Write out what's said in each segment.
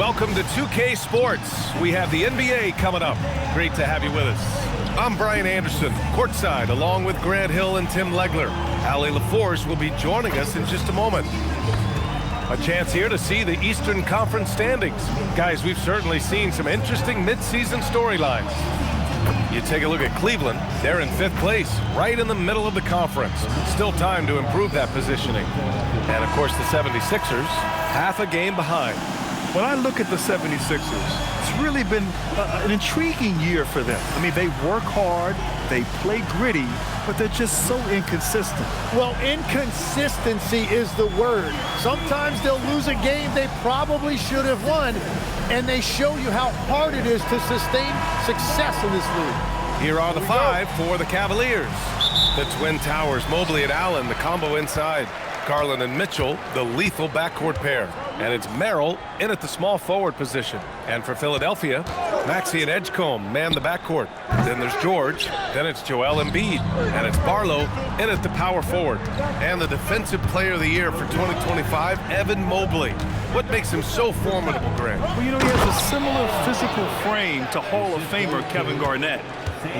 welcome to 2K Sports. We have the NBA coming up. Great to have you with us. I'm Brian Anderson, courtside, along with Grant Hill and Tim Legler. Allie LaForce will be joining us in just a moment. A chance here to see the Eastern Conference standings. Guys, we've certainly seen some interesting midseason storylines. You take a look at Cleveland. They're in 5th place, right in the middle of the conference. Still time to improve that positioning. And, of course, the 76ers, half a game behind. When I look at the 76ers, it's really been an intriguing year for them. I mean, they work hard, they play gritty, but they're just so inconsistent. Well, inconsistency is the word. Sometimes they'll lose a game they probably should have won, and they show you how hard it is to sustain success in this league. Here are the 5 for the Cavaliers. The Twin Towers, Mobley and Allen, the combo inside. Garland and Mitchell, the lethal backcourt pair. And it's Merrill in at the small forward position. And for Philadelphia, Maxey and Edgecombe man the backcourt. Then there's George. Then it's Joel Embiid. And it's Barlow in at the power forward. And the defensive player of the year for 2025, Evan Mobley. What makes him so formidable, Grant? Well, you know, he has a similar physical frame to Hall of Famer Kevin Garnett.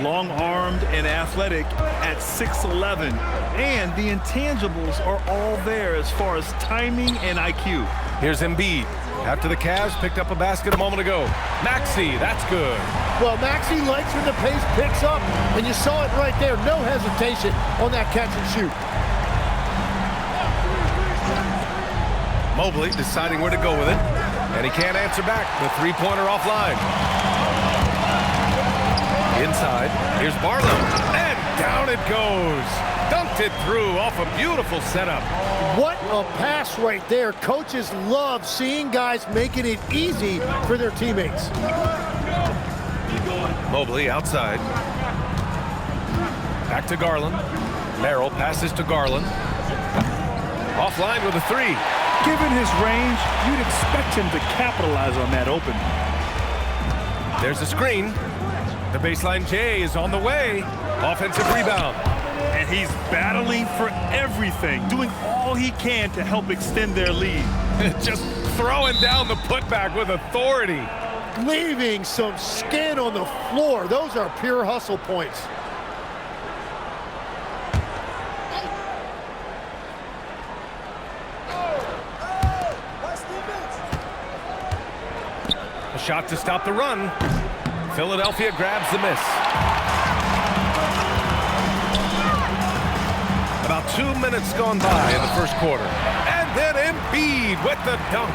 Long-armed and athletic at 6'11", and the intangibles are all there as far as timing and IQ. Here's Embiid. After the Cavs picked up a basket a moment ago. Maxey, that's good. Well, Maxey likes when the pace picks up, and you saw it right there. No hesitation on that catch and shoot. Mobley deciding where to go with it, and he can't answer back. The three-pointer offline. Inside, here's Barlow, and down it goes. Dunked it through off a beautiful setup. What a pass right there. Coaches love seeing guys making it easy for their teammates. Mobley outside. Back to Garland. Merrill passes to Garland. Offline with a 3. Given his range, you'd expect him to capitalize on that opening. There's a screen. The baseline J is on the way. Offensive rebound. And he's battling for everything, doing all he can to help extend their lead. Just throwing down the putback with authority. Leaving some skin on the floor. Those are pure hustle points. A shot to stop the run. Philadelphia grabs the miss. About 2 minutes gone by in the first quarter. And then Embiid with the dunk.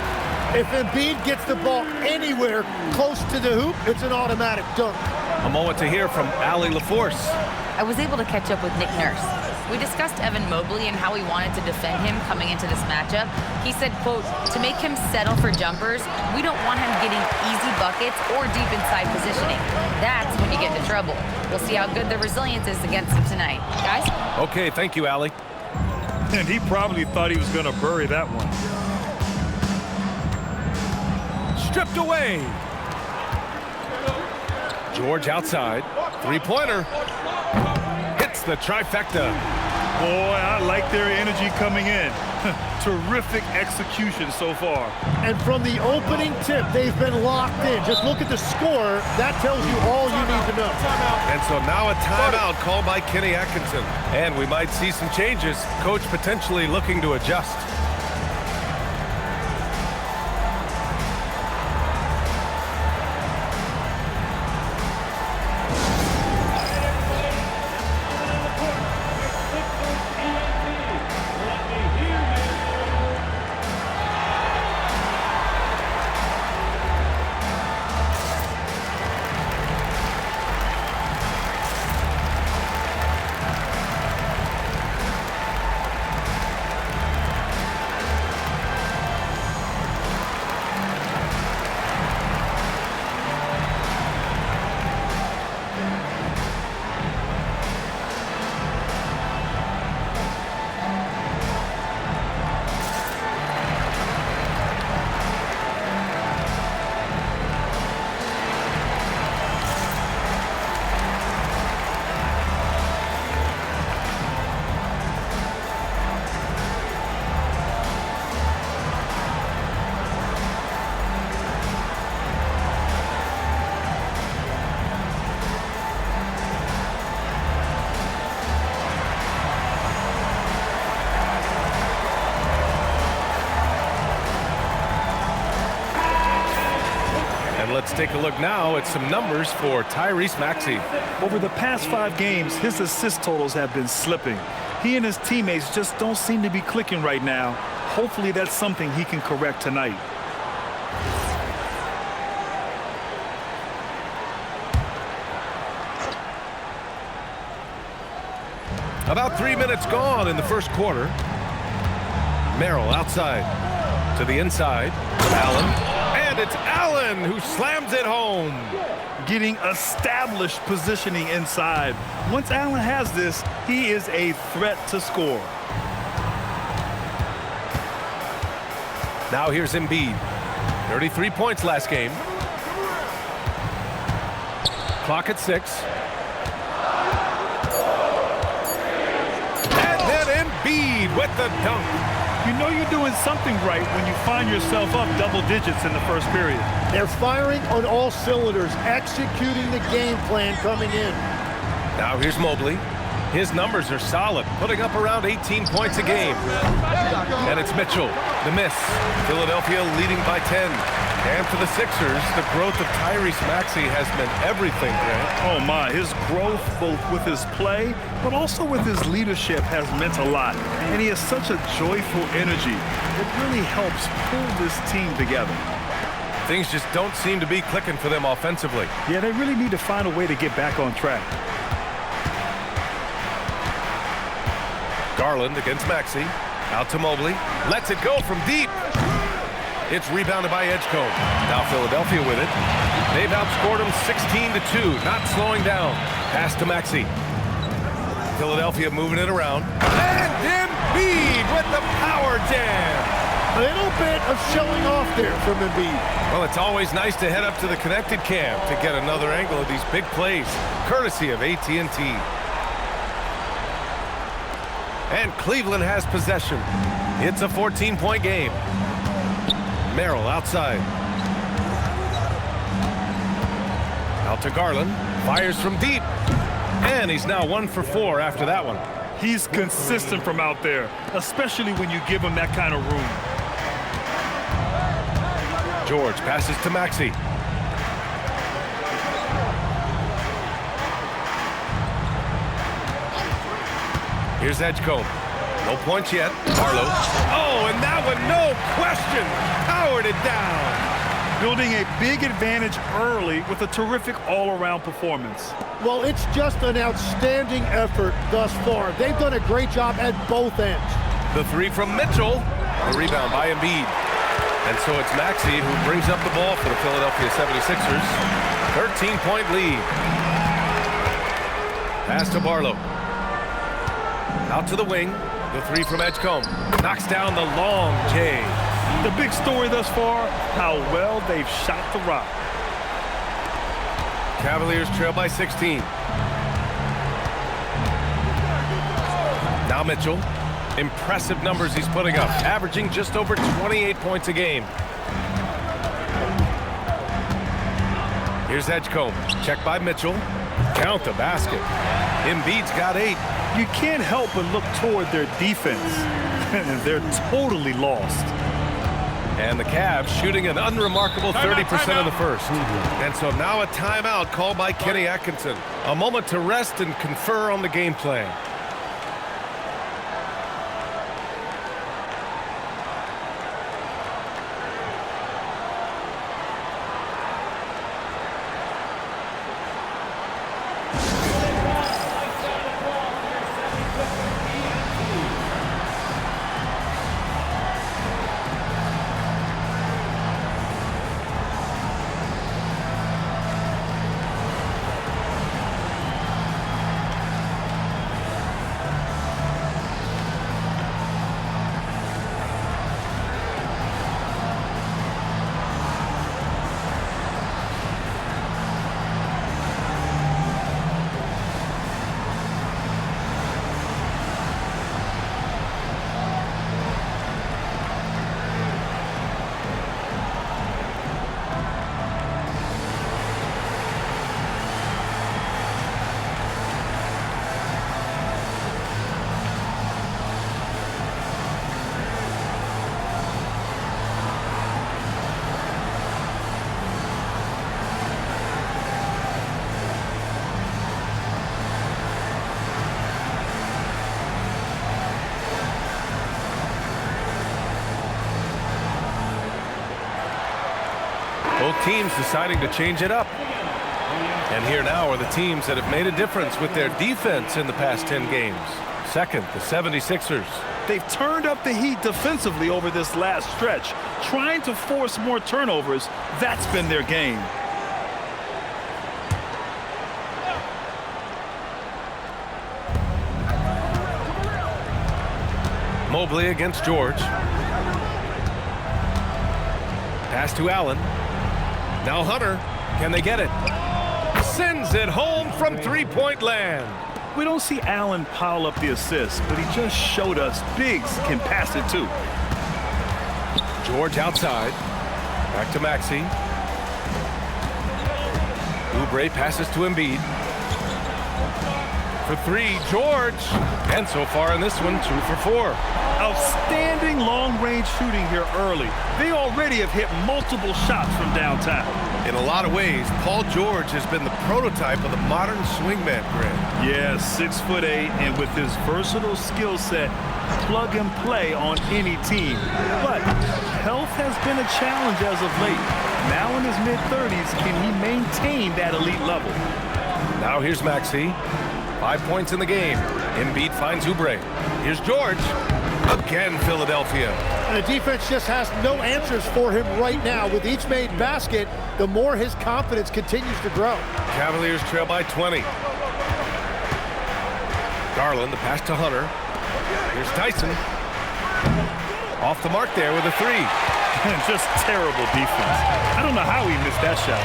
If Embiid gets the ball anywhere close to the hoop, it's an automatic dunk. A moment to hear from Allie LaForce. I was able to catch up with Nick Nurse. We discussed Evan Mobley and how we wanted to defend him coming into this matchup. He said, quote, to make him settle for jumpers, we don't want him getting easy buckets or deep inside positioning. That's when you get into trouble. We'll see how good the resilience is against him tonight. Guys? Okay, thank you, Allie. And he probably thought he was going to bury that one. Stripped away. George outside. Three-pointer. Hits the trifecta. Boy, I like their energy coming in. Terrific execution so far. And from the opening tip, they've been locked in. Just look at the score. That tells you all you need to know. And so now a timeout called by Kenny Atkinson. And we might see some changes. Coach potentially looking to adjust. let's take a look now at some numbers for Tyrese Maxey. Over the past 5 games, his assist totals have been slipping. He and his teammates just don't seem to be clicking right now. Hopefully that's something he can correct tonight. About 3 minutes gone in the first quarter. Merrill outside to the inside. Allen. And it's Allen who slams it home. Getting established positioning inside. Once Allen has this, he is a threat to score. Now here's Embiid. 33 points last game. Clock at 6. And then Embiid with the dunk. You know you're doing something right when you find yourself up double digits in the first period. They're firing on all cylinders, executing the game plan coming in. Now here's Mobley. His numbers are solid, putting up around 18 points a game. And it's Mitchell, the miss. Philadelphia leading by 10. And for the Sixers, the growth of Tyrese Maxey has meant everything, Grant. Oh my, his growth both with his play, but also with his leadership has meant a lot. And he has such a joyful energy. It really helps pull this team together. Things just don't seem to be clicking for them offensively. Yeah, they really need to find a way to get back on track. Garland against Maxey. Out to Mobley. Lets it go from deep. It's rebounded by Edgecombe. Now Philadelphia with it. They've outscored them 16-2, not slowing down. Pass to Maxey. Philadelphia moving it around. And Embiid with the power jam. A little bit of showing off there from Embiid. Well, it's always nice to head up to the connected cam to get another angle of these big plays, courtesy of AT&T. And Cleveland has possession. It's a 14-point game. Merrill outside. Out to Garland. Fires from deep. And he's now 1 for 4 after that one. He's consistent from out there, especially when you give him that kind of room. George passes to Maxey. Here's Edgecombe. No points yet. Barlow. Oh, and that one, no question, powered it down. Building a big advantage early with a terrific all-around performance. Well, it's just an outstanding effort thus far. They've done a great job at both ends. The 3 from Mitchell. The rebound by Embiid. And so it's Maxey who brings up the ball for the Philadelphia 76ers. 13-point lead. Pass to Barlow. Out to the wing. The 3 from Edgecombe. Knocks down the long J. The big story thus far, how well they've shot the rock. Cavaliers trail by 16. Now Mitchell. Impressive numbers he's putting up, averaging just over 28 points a game. Here's Edgecombe. Check by Mitchell. Count the basket. Embiid's got 8. You can't help but look toward their defense. They're totally lost. And the Cavs shooting an unremarkable 30% of the first. And so now a timeout called by Kenny Atkinson. A moment to rest and confer on the game plan. teams deciding to change it up. And here now are the teams that have made a difference with their defense in the past 10 games. Second, the 76ers. They've turned up the heat defensively over this last stretch, trying to force more turnovers. That's been their game. Mobley against George. Pass to Allen. Now Hunter. Can they get it? Sends it home from three-point land. We don't see Allen pile up the assist, but he just showed us bigs can pass it too. George outside. Back to Maxey. Oubre passes to Embiid. For three, George. And so far in this one, 2 for 4. Outstanding long-range shooting here early. They already have hit multiple shots from downtown. In a lot of ways, Paul George has been the prototype of the modern swingman, Grant. Yeah, 6'8", and with his versatile skill set, plug and play on any team. But health has been a challenge as of late. Now in his mid-30s, can he maintain that elite level? Now here's Maxey. 5 points in the game. Embiid finds Oubre. Here's George. Again, Philadelphia. And the defense just has no answers for him right now. With each made basket, the more his confidence continues to grow. Cavaliers trail by 20. Garland, the pass to Hunter. Here's Tyson. Off the mark there with a three. Just terrible defense. I don't know how he missed that shot.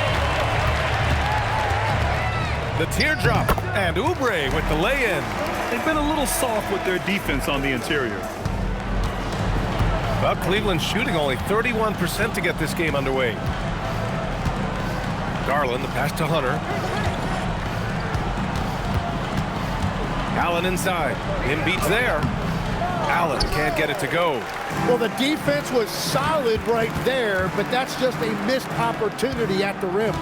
The teardrop, and Oubre with the lay-in. They've been a little soft with their defense on the interior. Well, Cleveland's shooting only 31% to get this game underway. Garland, the pass to Hunter. Allen inside. Embiid's there. Allen can't get it to go. Well, the defense was solid right there, but that's just a missed opportunity at the rim.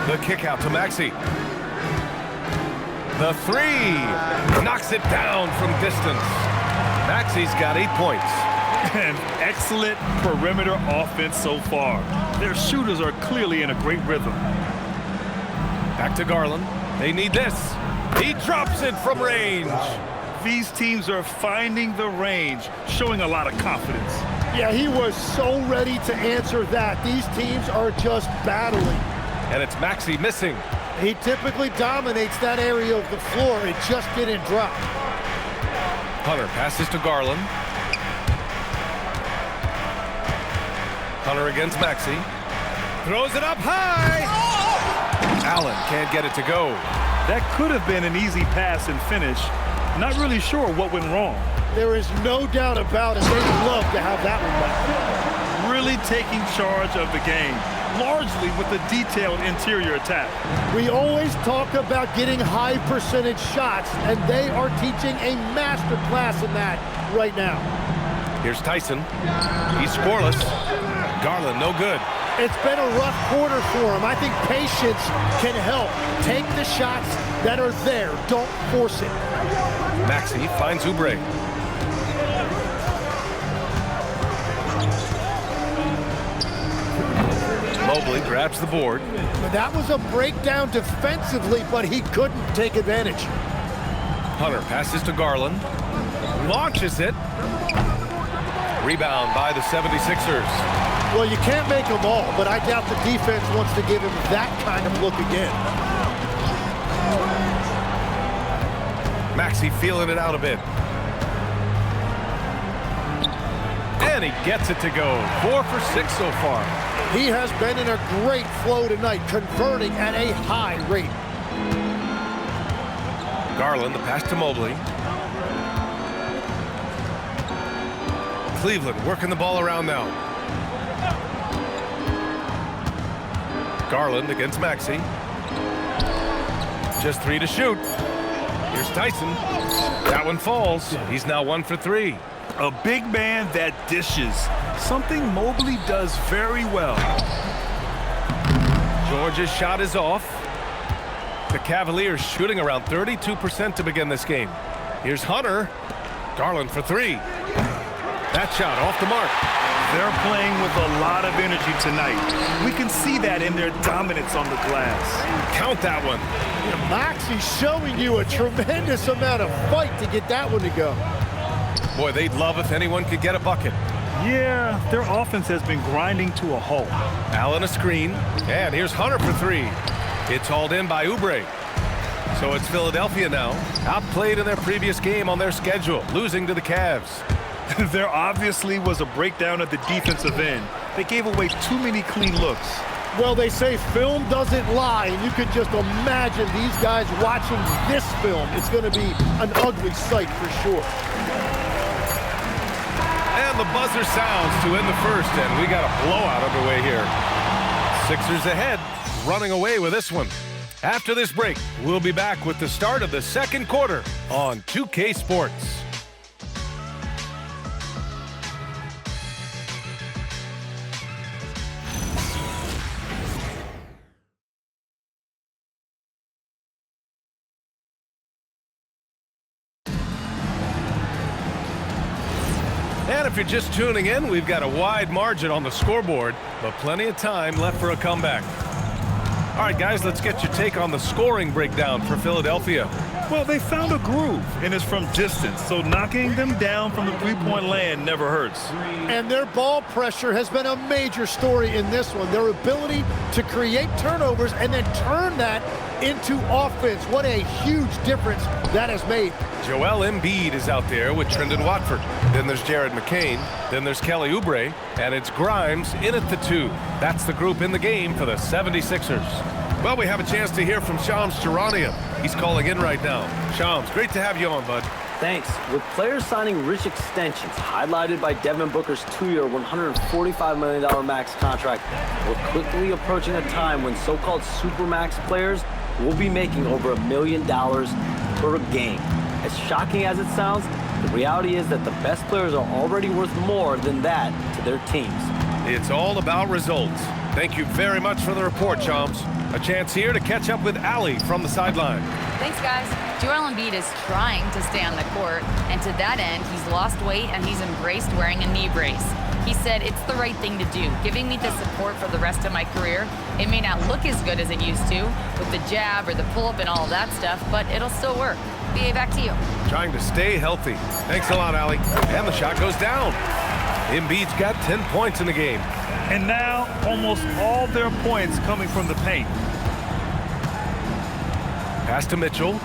The kick out to Maxey. The three. Knocks it down from distance. Maxey's got 8 points. An excellent perimeter offense so far. Their shooters are clearly in a great rhythm. Back to Garland. They need this. He drops it from range. These teams are finding the range, showing a lot of confidence. Yeah, he was so ready to answer that. These teams are just battling. And it's Maxey missing. He typically dominates that area of the floor. It just didn't drop. Hunter passes to Garland. Hunter against Maxey. Throws it up high. Allen can't get it to go. That could have been an easy pass and finish. Not really sure what went wrong. There is no doubt about it. They'd love to have that one back. Really taking charge of the game, largely with the detailed interior attack. We always talk about getting high percentage shots, and they are teaching a master class in that right now. Here's Tyson. He's scoreless. Garland, no good. It's been a rough quarter for him. I think patience can help. Take the shots that are there. Don't force it. Maxey finds Oubre. Mobley grabs the board. That was a breakdown defensively, but he couldn't take advantage. Hunter passes to Garland. Launches it. Rebound by the 76ers. Well, you can't make them all, but I doubt the defense wants to give him that kind of look again. Maxey feeling it out a bit. And he gets it to go. 4 for 6 so far. He has been in a great flow tonight, converting at a high rate. Garland, the pass to Mobley. Cleveland working the ball around now. Garland against Maxey. Just 3 to shoot. Here's Tyson. That one falls. He's now 1 for 3. A big man that dishes, something Mobley does very well. George's shot is off. The Cavaliers shooting around 32% to begin this game. Here's Hunter. Garland for 3. That shot off the mark. They're playing with a lot of energy tonight. We can see that in their dominance on the glass. Count that one. Yeah, Maxey's showing you a tremendous amount of fight to get that one to go. Boy, they'd love if anyone could get a bucket. Yeah, their offense has been grinding to a halt. Allen a screen, and here's Hunter for three. It's hauled in by Oubre. So it's Philadelphia now, outplayed in their previous game on their schedule, losing to the Cavs. There obviously was a breakdown at the defensive end. They gave away too many clean looks. Well, they say film doesn't lie, and you can just imagine these guys watching this film. It's going to be an ugly sight for sure. And the buzzer sounds to end the first, and we got a blowout underway here. Sixers ahead, running away with this one. After this break, we'll be back with the start of the second quarter on 2K Sports. And if you're just tuning in, we've got a wide margin on the scoreboard, but plenty of time left for a comeback. All right, guys, let's get your take on the scoring breakdown for Philadelphia. Well, they found a groove, and it's from distance, so knocking them down from the three-point land never hurts. And their ball pressure has been a major story in this one. Their ability to create turnovers and then turn that into offense. What a huge difference that has made. Joel Embiid is out there with Trendon Watford. Then there's Jared McCain. Then there's Kelly Oubre. And it's Grimes in at the 2. That's the group in the game for the 76ers. Well, we have a chance to hear from Shams Charania. He's calling in right now. Shams, great to have you on, bud. Thanks. With players signing rich extensions, highlighted by Devin Booker's 2-year, $145 million max contract, we're quickly approaching a time when so-called supermax players will be making over $1 million per game. As shocking as it sounds, the reality is that the best players are already worth more than that to their teams. It's all about results. Thank you very much for the report, Shams. A chance here to catch up with Allie from the sideline. Thanks, guys. Joel Embiid is trying to stay on the court, and to that end, he's lost weight and he's embraced wearing a knee brace. He said, it's the right thing to do, giving me the support for the rest of my career. It may not look as good as it used to, with the jab or the pull-up and all of that stuff, but it'll still work. BA, back to you. Trying to stay healthy. Thanks a lot, Allie. And the shot goes down. Embiid's got 10 points in the game. And now, almost all their points coming from the paint. Pass to Mitchell.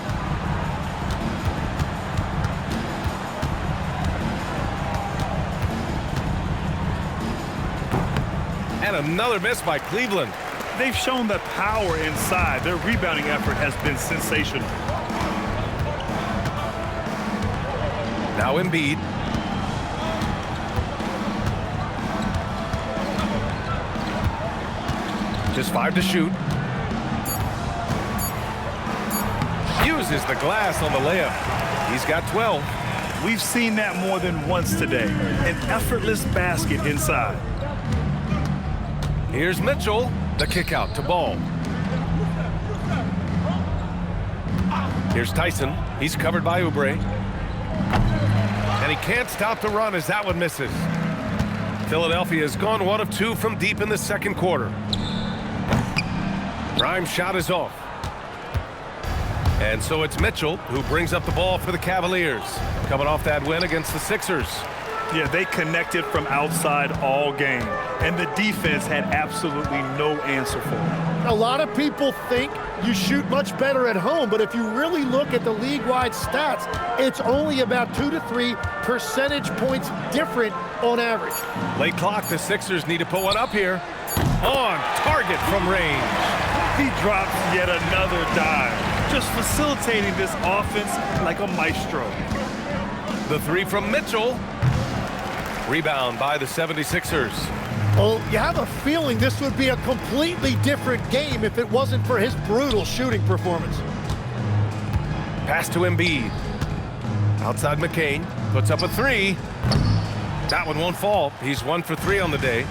And another miss by Cleveland. They've shown that power inside. Their rebounding effort has been sensational. Now Embiid. Just 5 to shoot. Uses the glass on the layup. He's got 12. We've seen that more than once today. An effortless basket inside. Here's Mitchell. The kick out to Ball. Here's Tyson. He's covered by Oubre. And he can't stop the run as that one misses. Philadelphia has gone 1 of 2 from deep in the second quarter. Grimes' shot is off. And so it's Mitchell who brings up the ball for the Cavaliers, coming off that win against the Sixers. Yeah, they connected from outside all game, and the defense had absolutely no answer for it. A lot of people think you shoot much better at home, but if you really look at the league-wide stats, it's only about 2 to 3 percentage points different on average. Late clock, the Sixers need to put one up here. On target from range. He drops yet another dive, just facilitating this offense like a maestro. The 3 from Mitchell. Rebound by the 76ers. Well, you have a feeling this would be a completely different game if it wasn't for his brutal shooting performance. Pass to Embiid. Outside McCain. Puts up a 3. That one won't fall. He's 1 for 3 on the day.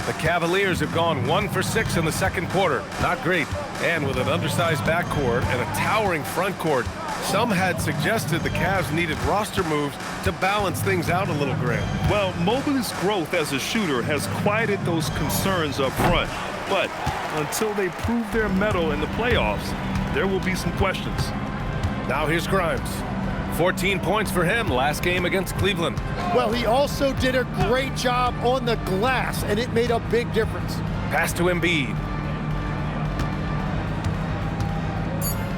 The Cavaliers have gone 1 for 6 in the second quarter. Not great. And with an undersized backcourt and a towering front court, some had suggested the Cavs needed roster moves to balance things out a little, Grant. Well, Mobley's growth as a shooter has quieted those concerns up front. But until they prove their mettle in the playoffs, there will be some questions. Now here's Grimes. 14 points for him last game against Cleveland. Well, he also did a great job on the glass, and it made a big difference. Pass to Embiid.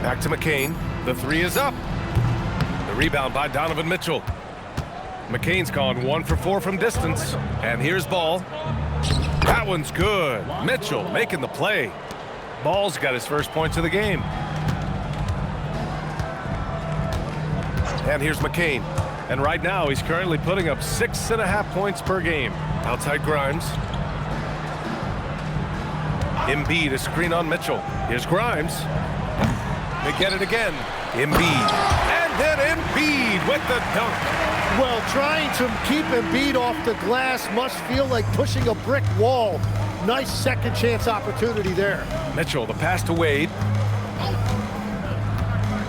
Back to McCain. The three is up. The rebound by Donovan Mitchell. McCain's gone 1 for 4 from distance. And here's Ball. That one's good. Mitchell making the play. Ball's got his first points of the game. And here's McCain. And right now, he's currently putting up 6.5 points per game. Outside Grimes. Embiid, a screen on Mitchell. Here's Grimes. They get it again. Embiid. And then Embiid with the dunk. Well, trying to keep Embiid off the glass must feel like pushing a brick wall. Nice second chance opportunity there. Mitchell, the pass to Wade.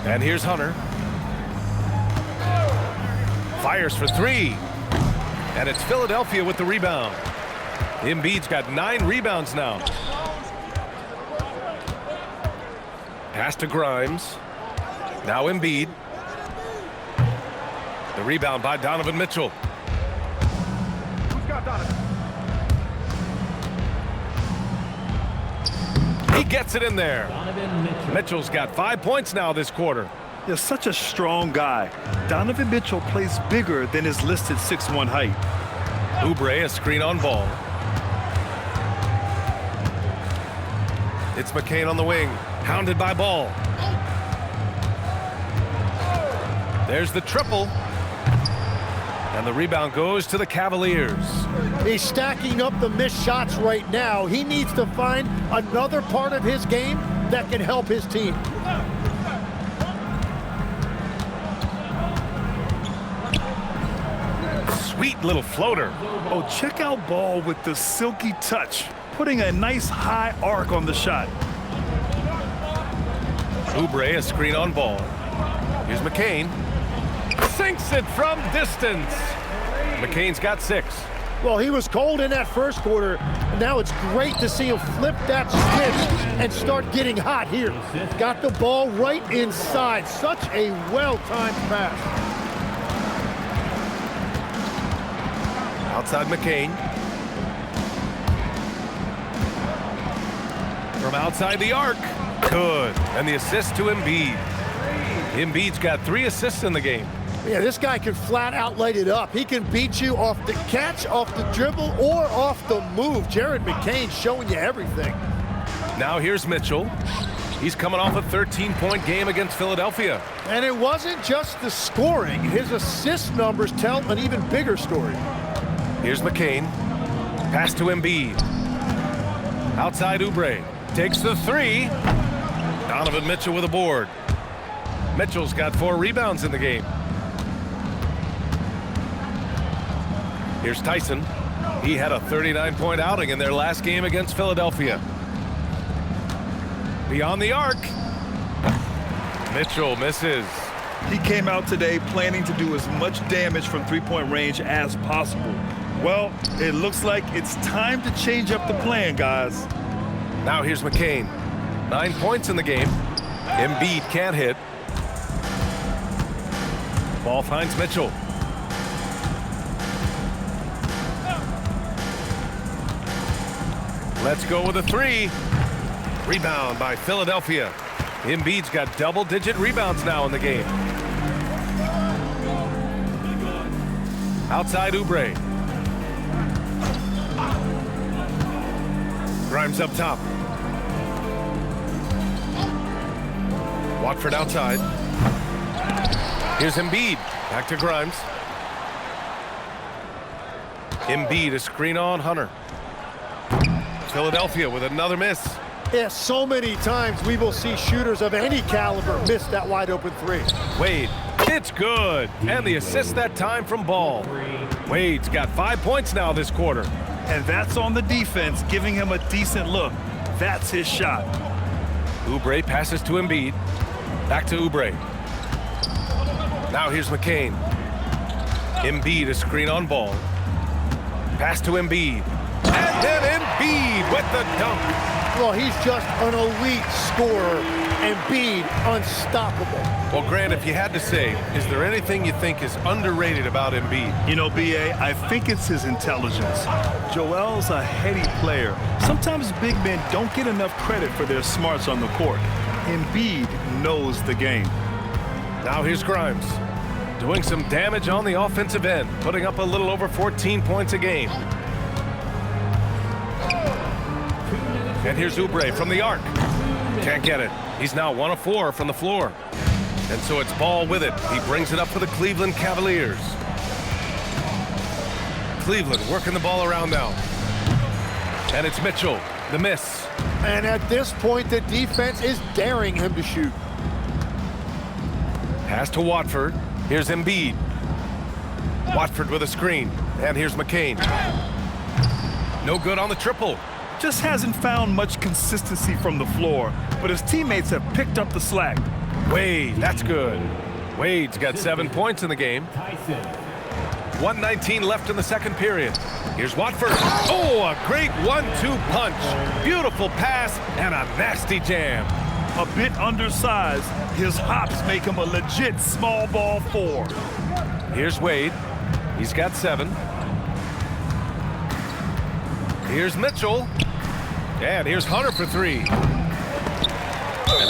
And here's Hunter. Fires for three. And it's Philadelphia with the rebound. Embiid's got 9 rebounds now. Pass to Grimes. Now Embiid. The rebound by Donovan Mitchell. Who's got Donovan? He gets it in there. Mitchell's got 5 points now this quarter. He's such a strong guy. Donovan Mitchell plays bigger than his listed 6'1" height. Oubre, a screen on Ball. It's McCain on the wing, hounded by Ball. There's the triple. And the rebound goes to the Cavaliers. He's stacking up the missed shots right now. He needs to find another part of his game that can help his team. Sweet little floater. Oh, check out Ball with the silky touch, putting a nice high arc on the shot. Oubre, a screen on Ball. Here's McCain. Sinks it from distance. McCain's got 6. Well, he was cold in that first quarter. Now it's great to see him flip that switch and start getting hot here. Got the ball right inside. Such a well-timed pass. Outside McCain. From outside the arc. Good. And the assist to Embiid. Embiid's got 3 assists in the game. Yeah, this guy can flat out light it up. He can beat you off the catch, off the dribble, or off the move. Jared McCain showing you everything. Now here's Mitchell. He's coming off a 13-point game against Philadelphia. And it wasn't just the scoring. His assist numbers tell an even bigger story. Here's McCain. Pass to Embiid. Outside Oubre. Takes the 3. Donovan Mitchell with a board. Mitchell's got 4 rebounds in the game. Here's Tyson. He had a 39-point outing in their last game against Philadelphia. Beyond the arc. Mitchell misses. He came out today planning to do as much damage from three-point range as possible. Well, it looks like it's time to change up the plan, guys. Now here's McCain. 9 points in the game. Embiid can't hit. Ball finds Mitchell. Let's go with a 3. Rebound by Philadelphia. Embiid's got double-digit rebounds now in the game. Outside Oubre. Grimes up top. Watford outside. Here's Embiid. Back to Grimes. Embiid, a screen on Hunter. Philadelphia with another miss. Yeah, so many times we will see shooters of any caliber miss that wide open 3. Wade, it's good. And the assist that time from Ball. Wade's got 5 points now this quarter. and that's on the defense, giving him a decent look. That's his shot. Oubre passes to Embiid. Back to Oubre. Now here's McCain. Embiid, a screen on ball. Pass to Embiid. And then Embiid with the dunk. Well, he's just an elite scorer. Embiid, unstoppable. Well, Grant, if you had to say, is there anything you think is underrated about Embiid? You know, B.A., I think it's his intelligence. Joel's a heady player. Sometimes big men don't get enough credit for their smarts on the court. Embiid knows the game. Now here's Grimes, doing some damage on the offensive end, putting up a little over 14 points a game. And here's Oubre from the arc. Can't get it. He's now 1 of 4 from the floor. And so it's Ball with it. He brings it up for the Cleveland Cavaliers. Cleveland working the ball around now. And it's Mitchell, the miss. And at this point, the defense is daring him to shoot. Pass to Watford. Here's Embiid. Watford with a screen. And here's McCain. No good on the triple. Just hasn't found much consistency from the floor, but his teammates have picked up the slack. Wade, that's good. Wade's got 7 points in the game. 1:19 left in the second period. Here's Watford. Oh, a great 1-2 punch. Beautiful pass and a nasty jam. A bit undersized, his hops make him a legit small ball 4. Here's Wade. He's got 7. Here's Mitchell. And here's Hunter for 3. And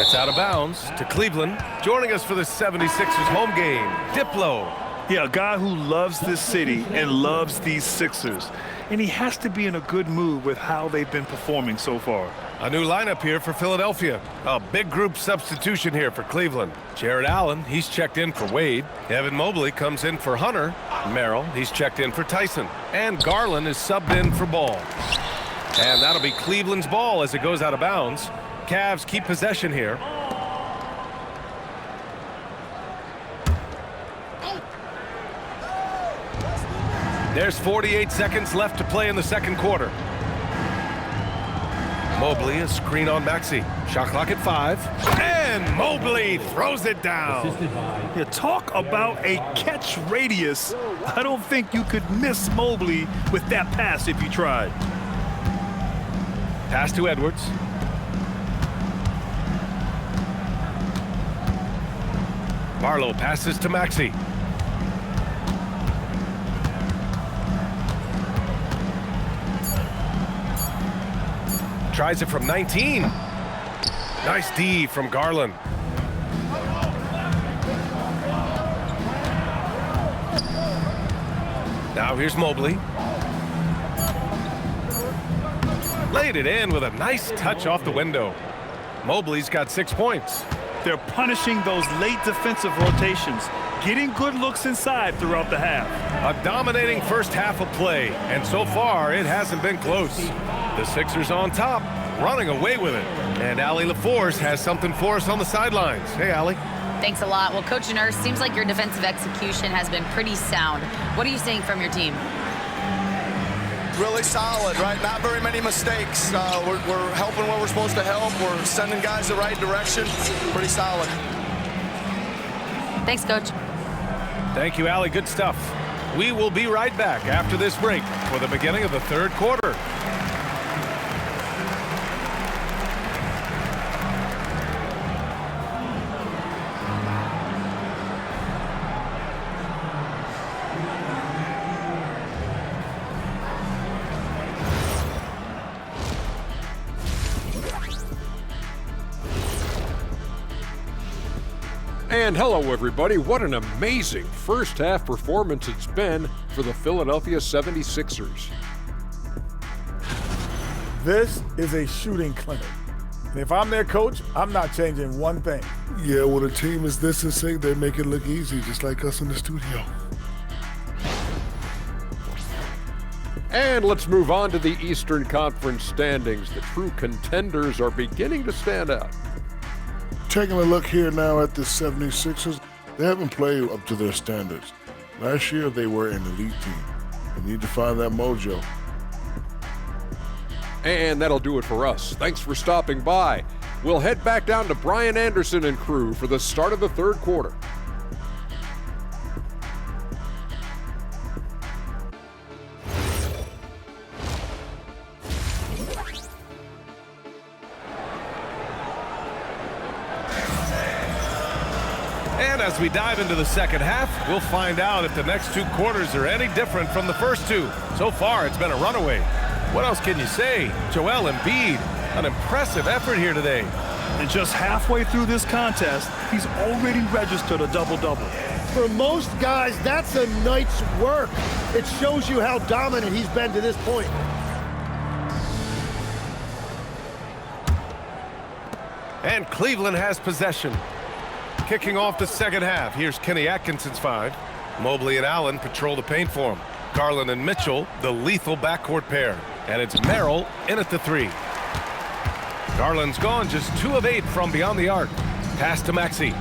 it's out of bounds to Cleveland. Joining us for the 76ers home game, Diplo. Yeah, a guy who loves this city and loves these Sixers. And he has to be in a good mood with how they've been performing so far. A new lineup here for Philadelphia. A big group substitution here for Cleveland. Jared Allen, he's checked in for Wade. Evan Mobley comes in for Hunter. Merrill, he's checked in for Tyson. And Garland is subbed in for Ball. And that'll be Cleveland's ball as it goes out of bounds. Cavs keep possession here. There's 48 seconds left to play in the second quarter. Mobley, a screen on Maxey. Shot clock at 5. And Mobley throws it down. You talk about a catch radius. I don't think you could miss Mobley with that pass if you tried. Pass to Edwards. Barlow passes to Maxey. Tries it from 19. Nice D from Garland. Now here's Mobley. Laid it in with a nice touch off the window. Mobley's got 6 points. They're punishing those late defensive rotations, getting good looks inside throughout the half. A dominating first half of play, and so far it hasn't been close. The Sixers on top, running away with it. And Allie LaForce has something for us on the sidelines. Hey, Allie. Thanks a lot. Well, Coach Nurse, seems like your defensive execution has been pretty sound. What are you seeing from your team? Really solid, right? Not very many mistakes. We're helping where we're supposed to help. We're sending guys the right direction. Pretty solid. Thanks, Coach. Thank you, Allie. Good stuff. We will be right back after this break for the beginning of the third quarter. And hello, everybody. What an amazing first half performance it's been for the Philadelphia 76ers. This is a shooting clinic. And if I'm their coach, I'm not changing one thing. Yeah, when a team is this in sync, they make it look easy, just like us in the studio. And let's move on to the Eastern Conference standings. The true contenders are beginning to stand out. Taking a look here now at the 76ers, they haven't played up to their standards. Last year, they were an elite team. They need to find that mojo. And that'll do it for us. Thanks for stopping by. We'll head back down to Brian Anderson and crew for the start of the third quarter. And as we dive into the second half, we'll find out if the next two quarters are any different from the first two. So far, it's been a runaway. What else can you say? Joel Embiid, an impressive effort here today. And just halfway through this contest, he's already registered a double-double. For most guys, that's a night's work. It shows you how dominant he's been to this point. And Cleveland has possession. Kicking off the second half, here's Kenny Atkinson's 5. Mobley and Allen patrol the paint for him. Garland and Mitchell, the lethal backcourt pair. And it's Merrill in at the 3. Garland's gone just 2 of 8 from beyond the arc. Pass to Maxey.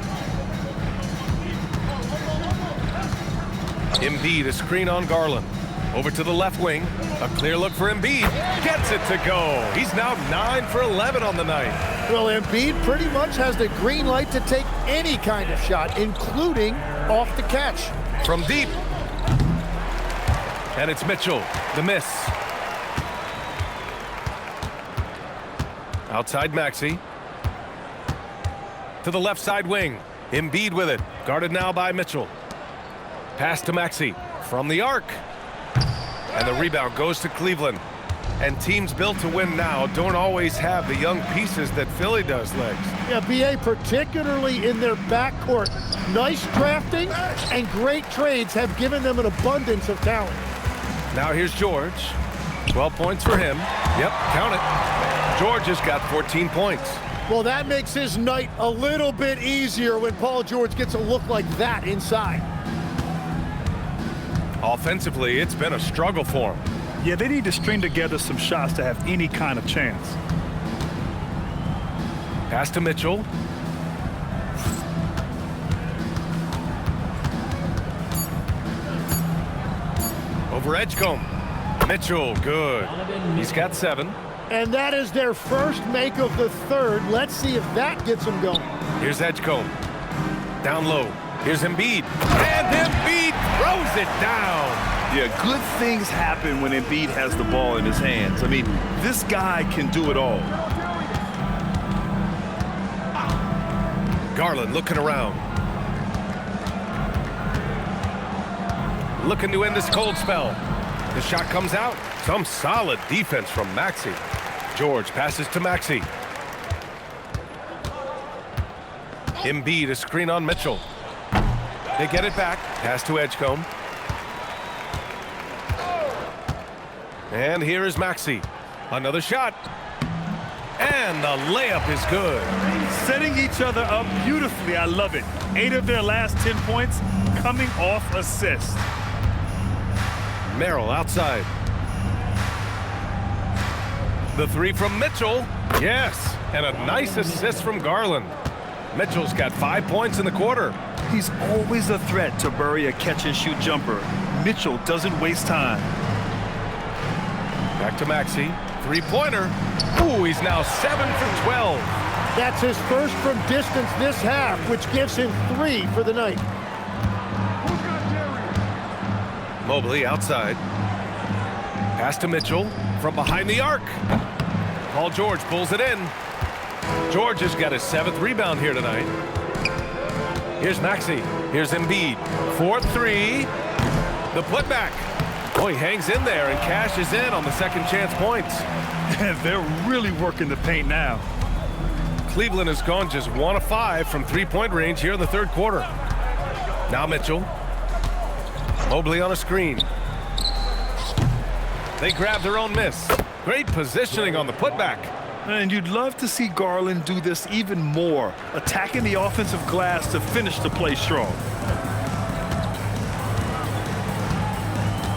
Embiid, a screen on Garland. Over to the left wing. A clear look for Embiid. Gets it to go. He's now 9 for 11 on the night. Well, Embiid pretty much has the green light to take any kind of shot, including off the catch. From deep. And it's Mitchell. The miss. Outside Maxey. To the left side wing. Embiid with it. Guarded now by Mitchell. Pass to Maxey. From the arc. And the rebound goes to Cleveland. And teams built to win now don't always have the young pieces that Philly does, Legs. Yeah, BA, particularly in their backcourt. Nice drafting and great trades have given them an abundance of talent. Now here's George. 12 points for him. Yep, count it. George has got 14 points. Well, that makes his night a little bit easier when Paul George gets a look like that inside. Offensively, it's been a struggle for him. Yeah, they need to string together some shots to have any kind of chance. Pass to Mitchell. Over Edgecombe. Mitchell, good. He's got 7. And that is their first make of the third. Let's see if that gets them going. Here's Edgecombe. Down low. Here's Embiid. And Embiid throws it down. Yeah, good things happen when Embiid has the ball in his hands. I mean, this guy can do it all. Garland looking around. Looking to end this cold spell. The shot comes out. Some solid defense from Maxey. George passes to Maxey. Embiid, a screen on Mitchell. They get it back. Pass to Edgecombe. And here is Maxey. Another shot. And the layup is good. Setting each other up beautifully. I love it. 8 of their last 10 points coming off assists. Merrill outside. The 3 from Mitchell. Yes. And a nice assist from Garland. Mitchell's got 5 points in the quarter. He's always a threat to bury a catch-and-shoot jumper. Mitchell doesn't waste time. Back to Maxey. 3-pointer. Ooh, he's now 7 for 12. That's his first from distance this half, which gives him 3 for the night. Mobley outside. Pass to Mitchell from behind the arc. Paul George pulls it in. George has got his 7th rebound here tonight. Here's Maxey. Here's Embiid. 4-3. The putback. Oh, he hangs in there and cashes in on the second chance points. They're really working the paint now. Cleveland has gone just 1 of 5 from 3-point range here in the third quarter. Now Mitchell. Mobley on a screen. They grab their own miss. Great positioning on the putback. And you'd love to see Garland do this even more, attacking the offensive glass to finish the play strong.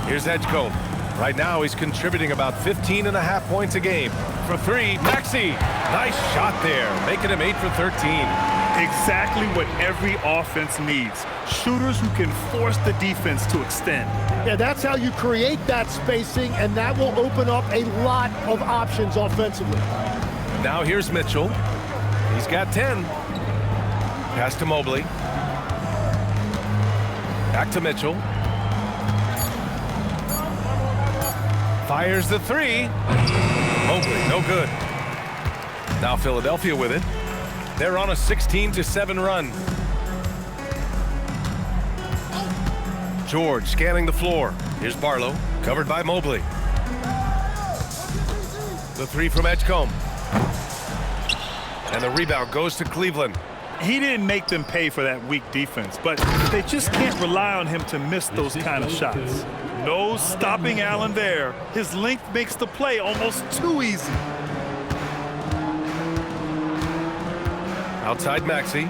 Here's Edgecombe. Right now he's contributing about 15.5 points a game. For 3, Maxey. Nice shot there, making him 8 for 13. Exactly what every offense needs. Shooters who can force the defense to extend. Yeah, that's how you create that spacing, and that will open up a lot of options offensively. Now here's Mitchell. He's got 10. Pass to Mobley. Back to Mitchell. Fires the three. Mobley, no good. Now Philadelphia with it. They're on a 16-7 run. George scanning the floor. Here's Barlow, covered by Mobley. The three from Edgecombe. And the rebound goes to Cleveland. He didn't make them pay for that weak defense, but they just can't rely on him to miss those kind of shots. No stopping Allen there. His length makes the play almost too easy. Outside Maxey.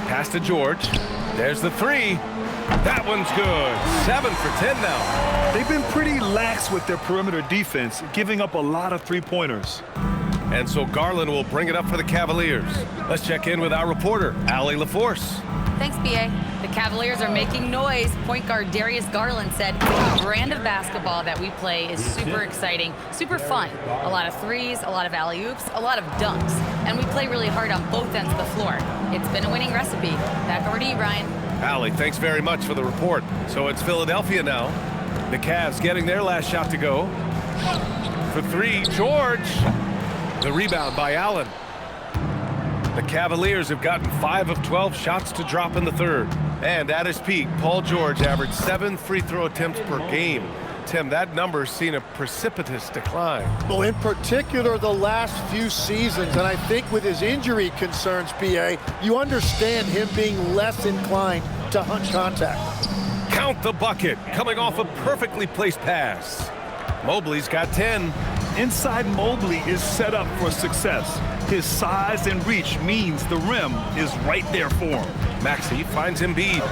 Pass to George. There's the three. That one's good. 7 for 10 now. They've been pretty lax with their perimeter defense, giving up a lot of three-pointers. And so Garland will bring it up for the Cavaliers. Let's check in with our reporter, Allie LaForce. Thanks, B.A. The Cavaliers are making noise. Point guard Darius Garland said, the brand of basketball that we play is super exciting, super fun. A lot of threes, a lot of alley-oops, a lot of dunks. And we play really hard on both ends of the floor. It's been a winning recipe. Back over to you, Brian. Allie, thanks very much for the report. So it's Philadelphia now. The Cavs getting their last shot to go. For three, George. The rebound by Allen. The Cavaliers have gotten 5 of 12 shots to drop in the third. And at his peak, Paul George averaged 7 free throw attempts per game. Tim, that number's seen a precipitous decline. Well, in particular, the last few seasons, and I think with his injury concerns, PA, you understand him being less inclined to hunt contact. Count the bucket, coming off a perfectly placed pass. Mobley's got 10. Inside Mobley is set up for success. His size and reach means the rim is right there for him. Maxey finds Embiid.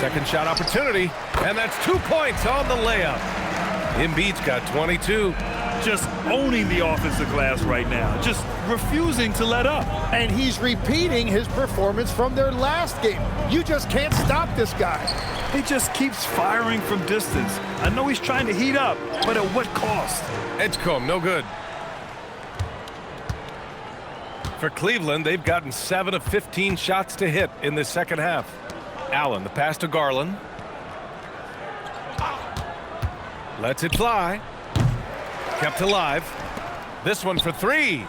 Second shot opportunity, and that's 2 points on the layup. Embiid's got 22. Just owning the offensive glass right now, just refusing to let up. And he's repeating his performance from their last game. You just can't stop this guy. He just keeps firing from distance. I know he's trying to heat up, but at what cost? Edgecombe, no good. For Cleveland, they've gotten 7 of 15 shots to hit in the second half. Allen, the pass to Garland. Lets it fly. Kept alive. This one for three.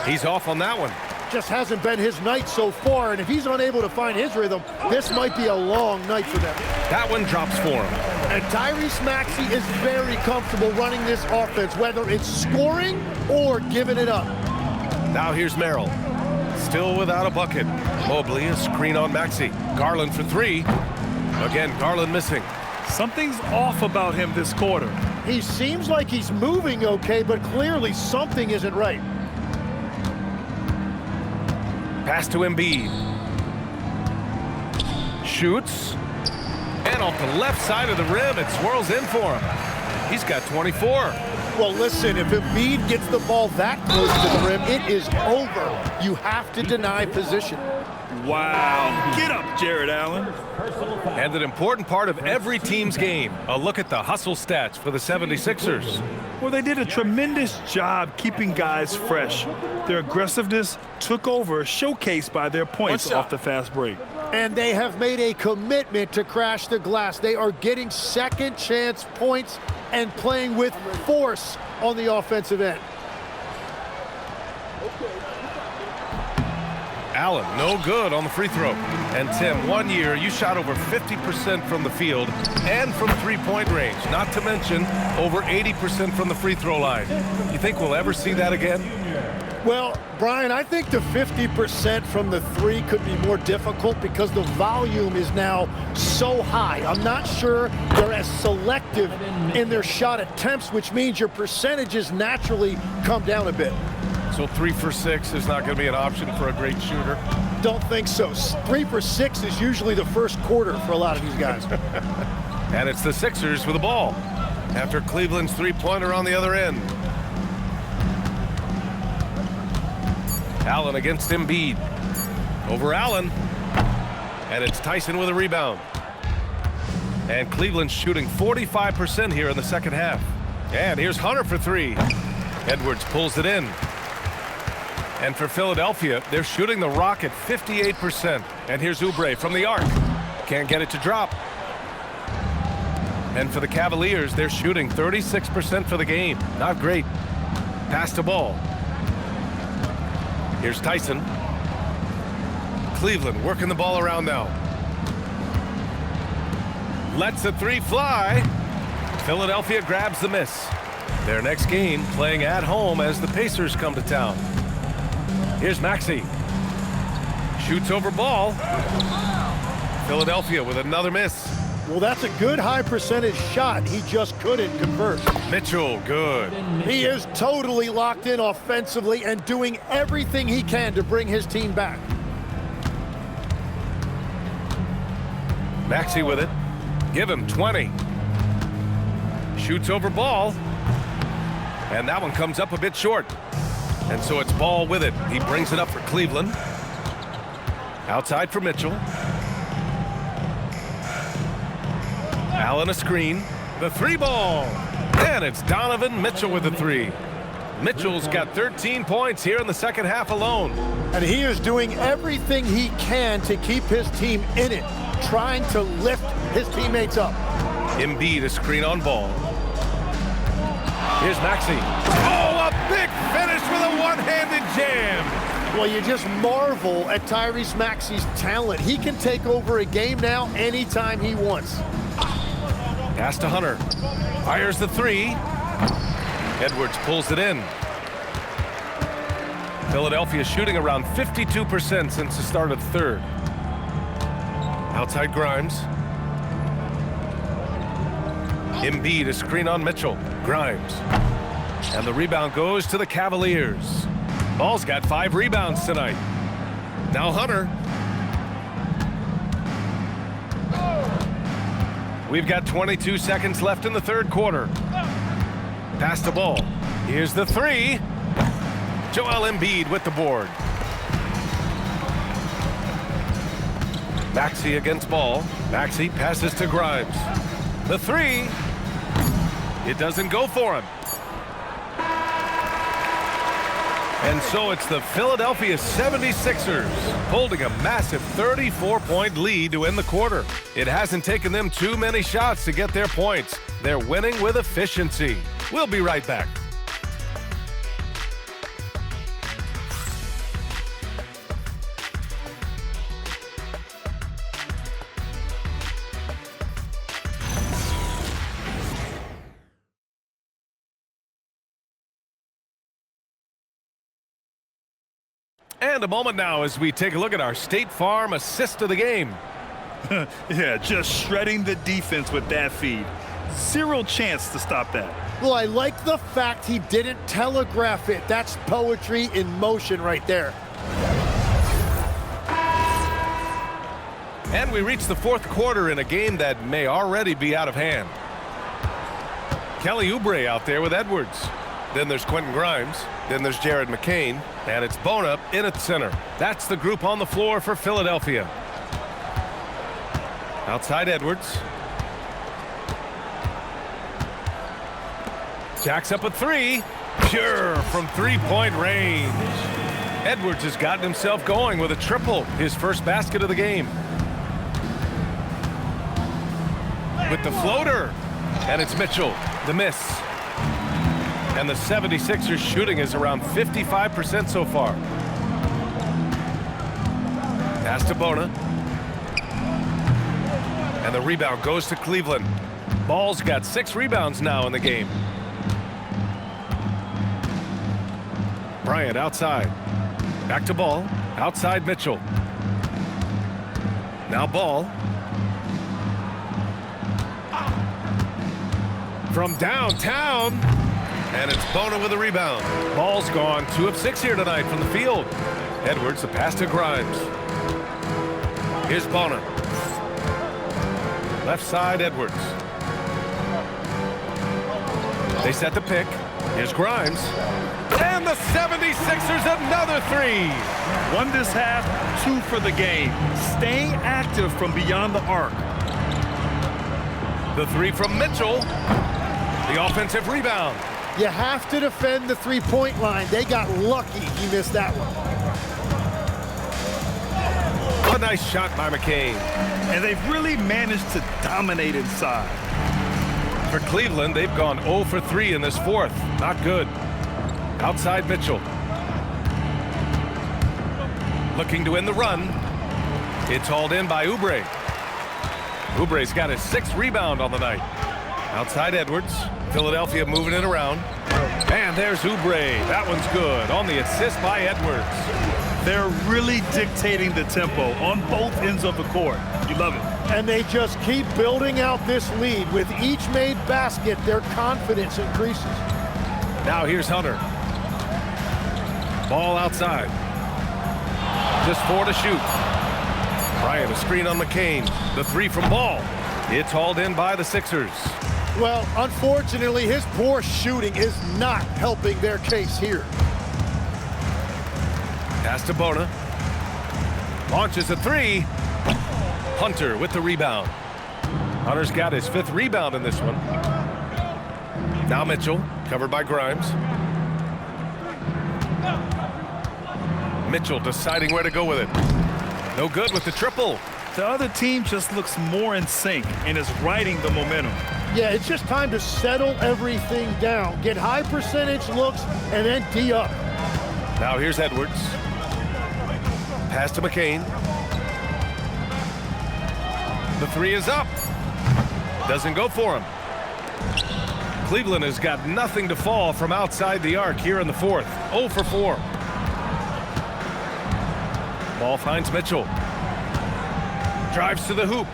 He's off on that one. Just hasn't been his night so far, and if he's unable to find his rhythm, this might be a long night for them. That one drops for him. And Tyrese Maxey is very comfortable running this offense, whether it's scoring or giving it up. Now here's Merrill. Still without a bucket. Mobley, a screen on Maxey. Garland for three. Again, Garland missing. Something's off about him this quarter. He seems like he's moving okay, but clearly something isn't right. Pass to Embiid. Shoots. And off the left side of the rim, it swirls in for him. He's got 24. Well, listen, if Embiid gets the ball that close to the rim, it is over. You have to deny position. Wow. Get up, Jared Allen. And an important part of every team's game. A look at the hustle stats for the 76ers. Well, they did a tremendous job keeping guys fresh. Their aggressiveness took over, showcased by their points off the fast break. And they have made a commitment to crash the glass. They are getting second chance points and playing with force on the offensive end. Allen, no good on the free throw. And Tim, 1 year, you shot over 50% from the field and from three-point range, not to mention over 80% from the free throw line. You think we'll ever see that again? Well, Brian, I think the 50% from the three could be more difficult because the volume is now so high. I'm not sure they're as selective in their shot attempts, which means your percentages naturally come down a bit. So 3 for 6 is not going to be an option for a great shooter? Don't think so. 3 for 6 is usually the first quarter for a lot of these guys. And it's the Sixers with the ball after Cleveland's three-pointer on the other end. Allen against Embiid. Over Allen. And it's Tyson with a rebound. And Cleveland's shooting 45% here in the second half. And here's Hunter for three. Edwards pulls it in. And for Philadelphia, they're shooting the rock at 58%. And here's Oubre from the arc. Can't get it to drop. And for the Cavaliers, they're shooting 36% for the game. Not great. Pass to Ball. Here's Tyson. Cleveland working the ball around now. Lets the three fly. Philadelphia grabs the miss. Their next game playing at home as the Pacers come to town. Here's Maxey. Shoots over Ball. Philadelphia with another miss. Well, that's a good high percentage shot. He just couldn't convert. Mitchell, good. He is totally locked in offensively and doing everything he can to bring his team back. Maxey with it. Give him 20. Shoots over Ball. And that one comes up a bit short. And so it's Ball with it. He brings it up for Cleveland. Outside for Mitchell. Allen a screen. The three ball. And it's Donovan Mitchell with the three. Mitchell's got 13 points here in the second half alone. And he is doing everything he can to keep his team in it, trying to lift his teammates up. Embiid a screen on Ball. Here's Maxey. Oh, a big finish with a one-handed jam. Well, you just marvel at Tyrese Maxey's talent. He can take over a game now anytime he wants. Pass to Hunter. Fires the three. Edwards pulls it in. Philadelphia shooting around 52% since the start of third. Outside Grimes. Embiid a screen on Mitchell. Grimes. And the rebound goes to the Cavaliers. Ball's got 5 rebounds tonight. Now Hunter. We've got 22 seconds left in the third quarter. Pass the Ball. Here's the three. Joel Embiid with the board. Maxey against Ball. Maxey passes to Grimes. The three. It doesn't go for him. And so it's the Philadelphia 76ers holding a massive 34-point lead to end the quarter. It hasn't taken them too many shots to get their points. They're winning with efficiency. We'll be right back. And a moment now as we take a look at our State Farm assist of the game. Yeah, just shredding the defense with that feed. Zero chance to stop that. Well, I like the fact he didn't telegraph it. That's poetry in motion right there. And we reach the fourth quarter in a game that may already be out of hand. Kelly Oubre out there with Edwards. Then there's Quentin Grimes. Then there's Jared McCain. And it's Bona in at center. That's the group on the floor for Philadelphia. Outside Edwards. Jacks up a three. Pure from three-point range. Edwards has gotten himself going with a triple. His first basket of the game. With the floater. And it's Mitchell. The miss. And the 76ers shooting is around 55% so far. Pass to Bona. And the rebound goes to Cleveland. Ball's got 6 rebounds now in the game. Bryant outside. Back to Ball. Outside Mitchell. Now Ball. From downtown. And it's Bona with a rebound. Ball's gone 2 of 6 here tonight from the field. Edwards, the pass to Grimes. Here's Bona. Left side, Edwards. They set the pick. Here's Grimes. And And the 76ers another three. One this half, two for the game. Staying active from beyond the arc. The three from Mitchell. The offensive rebound. You have to defend the three-point line. They got lucky he missed that one. A nice shot by McCain. And they've really managed to dominate inside. For Cleveland, they've gone 0 for 3 in this fourth. Not good. Outside Mitchell. Looking to win the run. It's hauled in by Oubre. Oubre's got his 6th rebound on the night. Outside Edwards. Philadelphia moving it around. And there's Oubre. That one's good on the assist by Edwards. They're really dictating the tempo on both ends of the court. You love it. And they just keep building out this lead. With each made basket, their confidence increases. Now here's Hunter. Ball outside. Just 4 to shoot. Bryant, a screen on McCain. The three from Ball. It's hauled in by the Sixers. Well, unfortunately, his poor shooting is not helping their case here. Pass to Bona. Launches a three. Hunter with the rebound. Hunter's got his 5th rebound in this one. Now Mitchell, covered by Grimes. Mitchell deciding where to go with it. No good with the triple. The other team just looks more in sync and is riding the momentum. Yeah, it's just time to settle everything down. Get high percentage looks and then D up. Now here's Edwards. Pass to McCain. The three is up. Doesn't go for him. Cleveland has got nothing to fall from outside the arc here in the fourth. 0 for 4. Ball finds Mitchell. Drives to the hoop.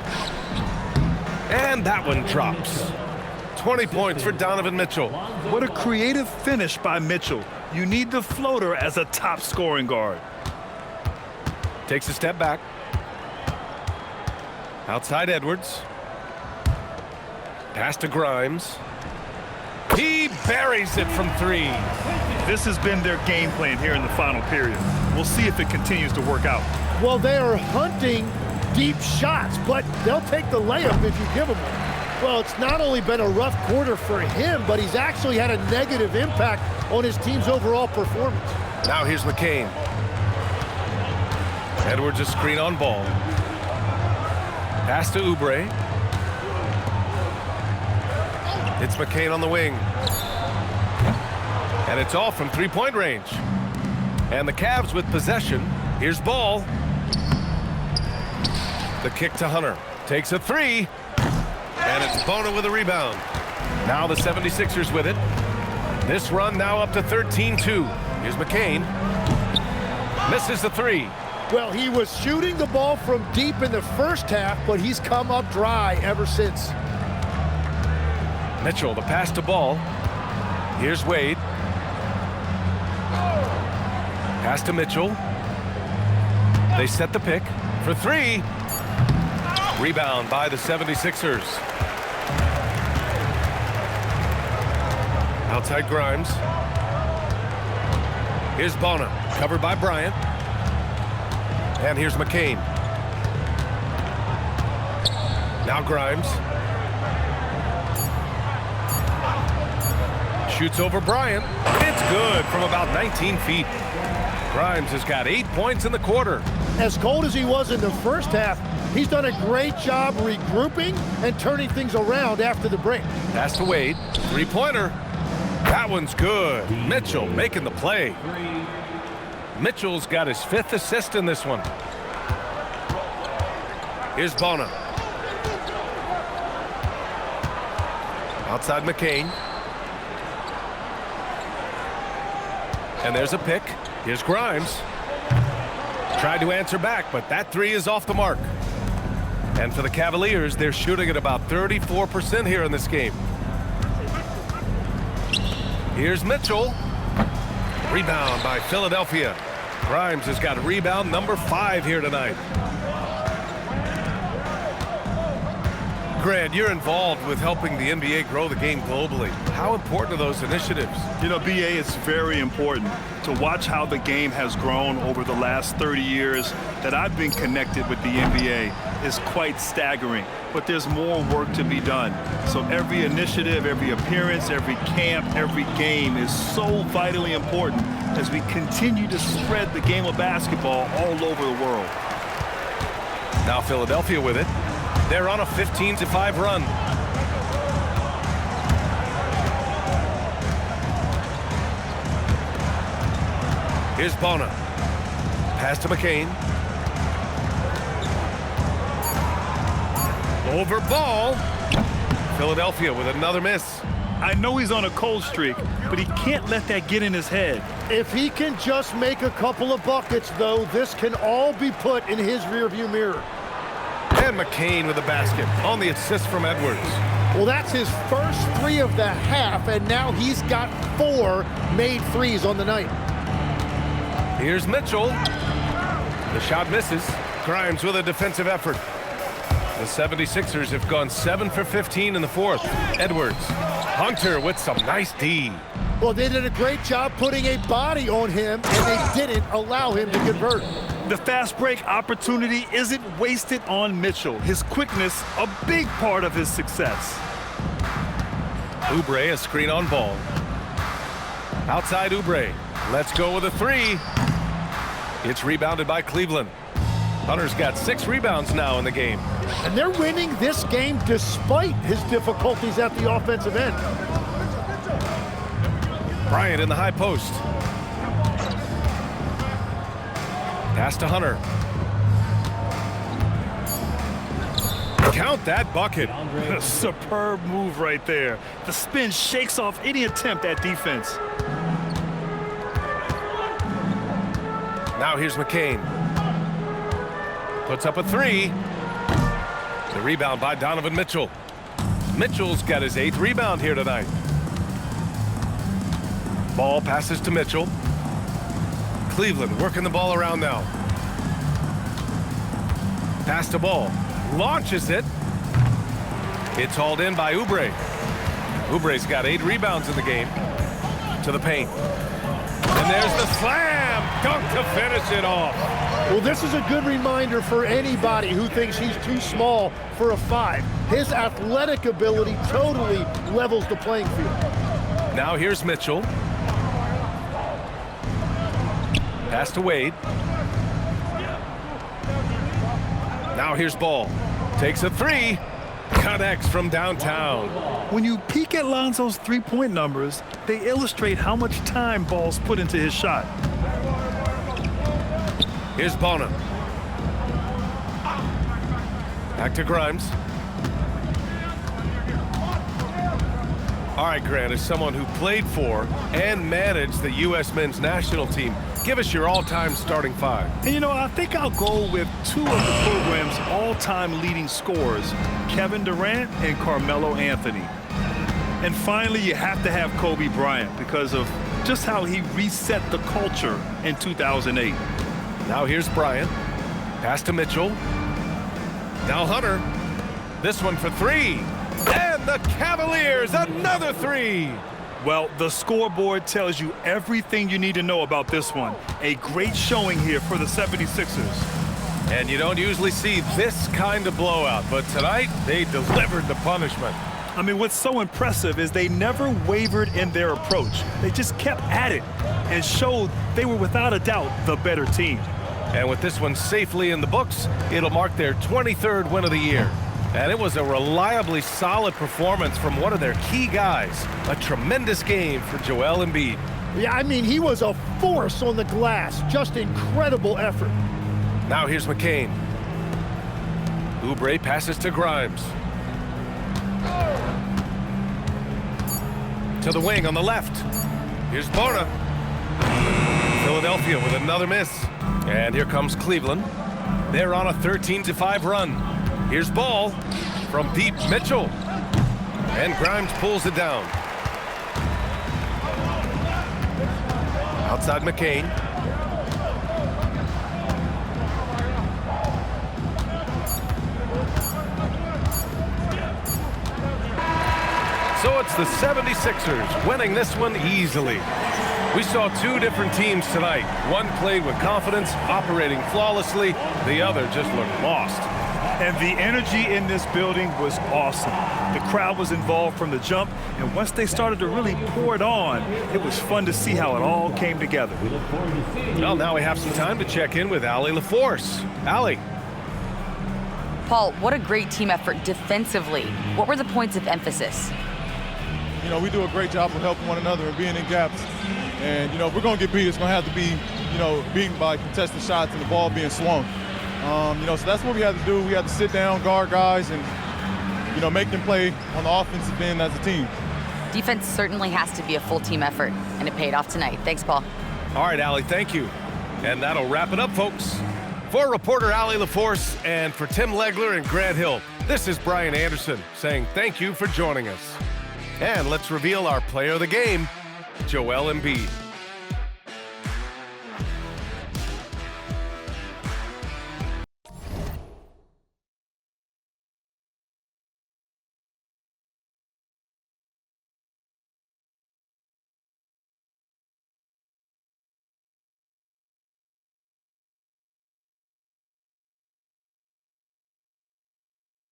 And that one drops. 20 points for Donovan Mitchell. What a creative finish by Mitchell. You need the floater as a top scoring guard. Takes a step back. Outside Edwards. Pass to Grimes. He buries it from 3. This has been their game plan here in the final period. We'll see if it continues to work out. Well, they are hunting deep shots, but they'll take the layup if you give them one. Well, it's not only been a rough quarter for him, but he's actually had a negative impact on his team's overall performance. Now here's McCain. Edwards a screen on Ball. Pass to Oubre. It's McCain on the wing. And it's off from 3-point range. And the Cavs with possession. Here's Ball. The kick to Hunter. Takes a 3. And it's Bona with a rebound. Now the 76ers with it. This run now up to 13-2. Here's McCain. Misses the 3. Well, he was shooting the ball from deep in the first half, but he's come up dry ever since. Mitchell, the pass to Ball. Here's Wade. Pass to Mitchell. They set the pick for 3. Rebound by the 76ers. Outside Grimes. Here's Bona, covered by Bryant. And here's McCain. Now Grimes. Shoots over Bryant. It's good from about 19 feet. Grimes has got 8 points in the quarter. As cold as he was in the first half, he's done a great job regrouping and turning things around after the break. Pass to Wade. 3-pointer. That one's good. Mitchell making the play. Mitchell's got his 5th assist in this one. Here's Bona. Outside McCain. And there's a pick. Here's Grimes. Tried to answer back, but that 3 is off the mark. And for the Cavaliers, they're shooting at about 34% here in this game. Here's Mitchell. Rebound by Philadelphia. Grimes has got rebound number 5 here tonight. Grant, you're involved with helping the NBA grow the game globally. How important are those initiatives? You know, BA, it's very important to watch how the game has grown over the last 30 years that I've been connected with the NBA is quite staggering. But there's more work to be done. So every initiative, every appearance, every camp, every game is so vitally important as we continue to spread the game of basketball all over the world. Now Philadelphia with it. They're on a 15-5 run. Here's Bona. Pass to McCain. Over ball. Philadelphia with another miss. I know he's on a cold streak, but he can't let that get in his head. If he can just make a couple of buckets, though, this can all be put in his rearview mirror. And McCain with a basket on the assist from Edwards. Well, that's his first 3 of the half, and now he's got 4 made threes on the night. Here's Mitchell. The shot misses. Grimes with a defensive effort. The 76ers have gone 7 for 15 in the fourth. Edwards. Hunter with some nice D. Well, they did a great job putting a body on him, and they didn't allow him to convert. The fast break opportunity isn't wasted on Mitchell. His quickness, a big part of his success. Oubre, a screen on ball. Outside Oubre. Let's go with a 3. It's rebounded by Cleveland. Hunter's got 6 rebounds now in the game. And they're winning this game despite his difficulties at the offensive end. Bryant in the high post. Pass to Hunter. Count that bucket. A superb move right there. The spin shakes off any attempt at defense. Now here's McCain. Puts up a 3. The rebound by Donovan Mitchell. Mitchell's got his 8th rebound here tonight. Ball passes to Mitchell. Cleveland working the ball around now. Pass to Ball. Launches it. It's hauled in by Oubre. Oubre's got 8 rebounds in the game. To the paint. And there's the slam. Dunk to finish it off. Well, this is a good reminder for anybody who thinks he's too small for a 5. His athletic ability totally levels the playing field. Now here's Mitchell. Pass to Wade. Now here's Ball. Takes a 3. Connects from downtown. When you peek at Lonzo's three-point numbers, they illustrate how much time Ball's put into his shot. Here's Bona. Back to Grimes. All right, Grant, as someone who played for and managed the U.S. men's national team, give us your all-time starting 5. And you know, I think I'll go with 2 of the program's all-time leading scorers, Kevin Durant and Carmelo Anthony. And finally, you have to have Kobe Bryant because of just how he reset the culture in 2008. Now here's Bryant. Pass to Mitchell. Now Hunter. This one for 3. And the Cavaliers, another 3. Well, the scoreboard tells you everything you need to know about this one. A great showing here for the 76ers. And you don't usually see this kind of blowout, but tonight they delivered the punishment. I mean, what's so impressive is they never wavered in their approach. They just kept at it and showed they were without a doubt the better team. And with this one safely in the books, it'll mark their 23rd win of the year. And it was a reliably solid performance from one of their key guys. A tremendous game for Joel Embiid. Yeah, I mean, he was a force on the glass. Just incredible effort. Now here's McCain. Oubre passes to Grimes. To the wing on the left. Here's Bona. Philadelphia with another miss. And here comes Cleveland. They're on a 13-5 run. Here's Ball from deep. Mitchell. And Grimes pulls it down. Outside McCain. it's the 76ers winning this one easily. We saw two different teams tonight. One played with confidence, operating flawlessly. The other just looked lost. And the energy in this building was awesome. The crowd was involved from the jump, and once they started to really pour it on, it was fun to see how it all came together. Well, now we have some time to check in with Allie LaForce. Allie. Paul, what a great team effort defensively. What were the points of emphasis? You know, we do a great job of helping one another and being in gaps. And, you know, if we're going to get beat, it's going to have to be, you know, beaten by contested shots and the ball being swung. You know, so that's what we had to do. We had to sit down, guard guys, and, you know, make them play on the offensive end as a team. Defense certainly has to be a full team effort, and it paid off tonight. Thanks, Paul. All right, Allie, thank you. And that'll wrap it up, folks. For reporter Allie LaForce and for Tim Legler and Grant Hill, this is Brian Anderson saying thank you for joining us. And let's reveal our player of the game, Joel Embiid.